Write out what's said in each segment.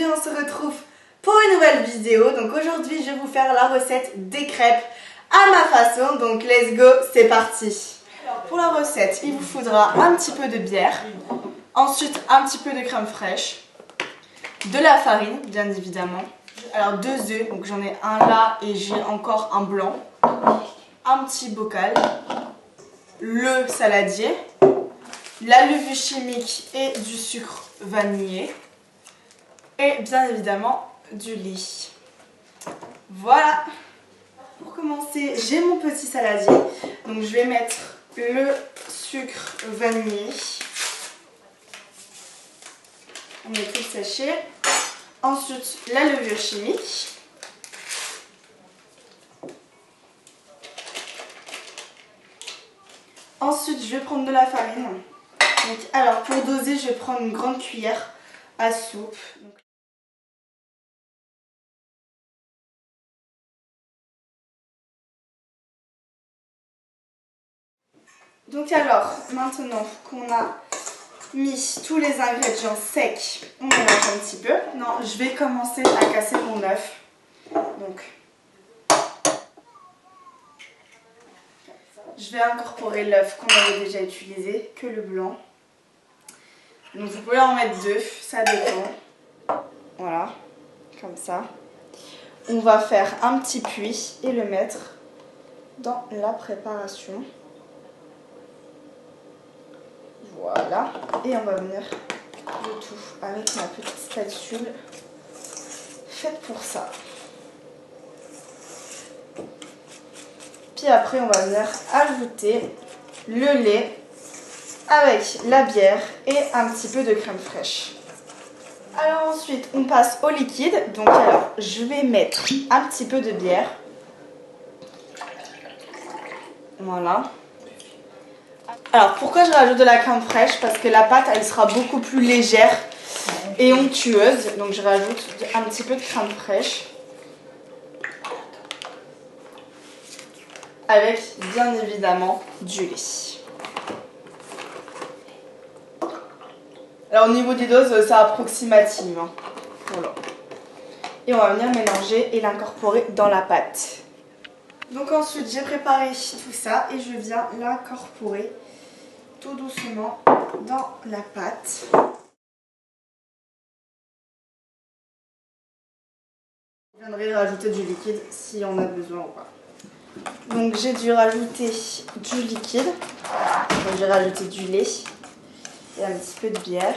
aujourd'hui on se retrouve pour une nouvelle vidéo. Donc aujourd'hui je vais vous faire la recette des crêpes à ma façon. Donc let's go, c'est parti. Alors pour la recette, il vous faudra un petit peu de bière, ensuite un petit peu de crème fraîche, de la farine bien évidemment. Alors 2 œufs, donc j'en ai un là et j'ai encore un blanc, un petit bocal, le saladier, la levure chimique et du sucre vanillé et bien évidemment du lait. Voilà. Pour commencer, j'ai mon petit saladier, donc je vais mettre le sucre vanillé. On met tout le sachet. Ensuite, la levure chimique. Ensuite, je vais prendre de la farine. Donc, alors, pour doser, je vais prendre une grande cuillère à soupe. Donc alors, maintenant qu'on a mis tous les ingrédients secs, on mélange un petit peu. Non, je vais commencer à casser mon œuf. Donc, je vais incorporer l'œuf qu'on avait déjà utilisé, que le blanc. Donc vous pouvez en mettre 2, ça dépend. Voilà, comme ça. On va faire un petit puits et le mettre dans la préparation. Voilà, et on va venir le tout avec ma petite spatule faite pour ça. Puis après on va venir ajouter le lait avec la bière et un petit peu de crème fraîche. Alors ensuite on passe au liquide. Donc alors je vais mettre un petit peu de bière. Voilà. Alors pourquoi je rajoute de la crème fraîche? Parce que la pâte elle sera beaucoup plus légère et onctueuse. Donc je rajoute un petit peu de crème fraîche. Avec bien évidemment du lait. Alors au niveau des doses c'est approximatif. Hein. Voilà. Et on va venir mélanger et l'incorporer dans la pâte. Donc ensuite j'ai préparé tout ça et je viens l'incorporer tout doucement dans la pâte. Je viendrai rajouter du liquide si on a besoin ou pas. Donc j'ai dû rajouter du liquide, donc j'ai rajouté du lait et un petit peu de bière.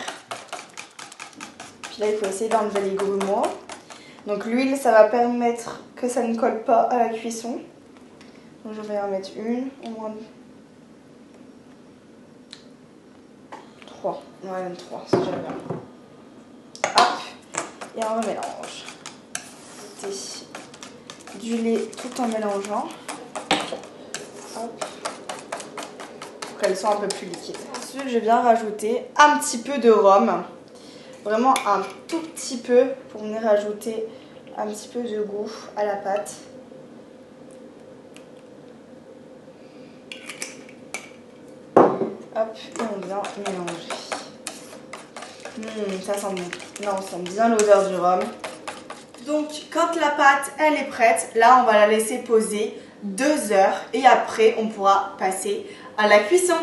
Puis là il faut essayer d'enlever les grumeaux. Donc l'huile ça va permettre que ça ne colle pas à la cuisson. Donc je vais en mettre une, au moins 3. Ouais, même 3, c'est déjà bien. Hop, et on remélange. Du lait tout en mélangeant. Hop. Pour qu'elle soit un peu plus liquide. Ensuite, je viens rajouter un petit peu de rhum. Vraiment un tout petit peu pour venir ajouter un petit peu de goût à la pâte. Hop, et on vient mélanger. Ça sent bon. Là, on sent bien l'odeur du rhum. Donc, quand la pâte, elle est prête, là, on va la laisser poser 2 heures. Et après, on pourra passer à la cuisson.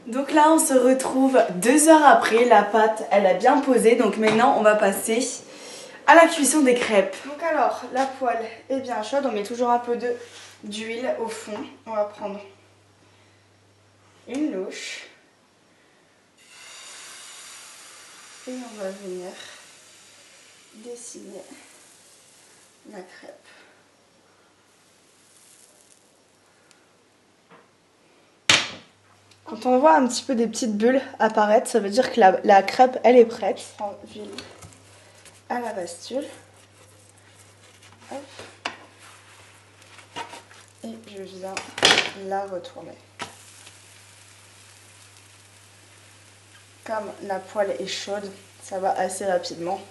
Donc là, on se retrouve 2 heures après. La pâte, elle a bien posé. Donc maintenant, on va passer à la cuisson des crêpes. Donc alors, la poêle est bien chaude. On met toujours un peu d'huile au fond. On va prendre une louche. Et on va venir dessiner la crêpe. Quand on voit un petit peu des petites bulles apparaître, ça veut dire que la crêpe, elle est prête. Je prends l'huile à la bastule. Hop. Et je viens la retourner. Comme la poêle est chaude, ça va assez rapidement.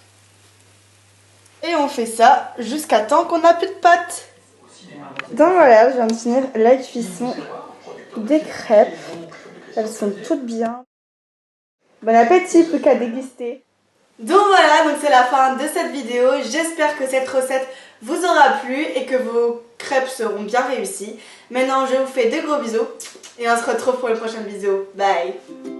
Et on fait ça jusqu'à temps qu'on n'a plus de pâte. Donc voilà, je viens de finir la cuisson des crêpes. Elles sont toutes bien. Bon appétit, plus qu'à déguster. Donc voilà, voilà, donc c'est la fin de cette vidéo. J'espère que cette recette vous aura plu et que vos crêpes seront bien réussies. Maintenant, je vous fais de gros bisous et on se retrouve pour une prochaine vidéo. Bye!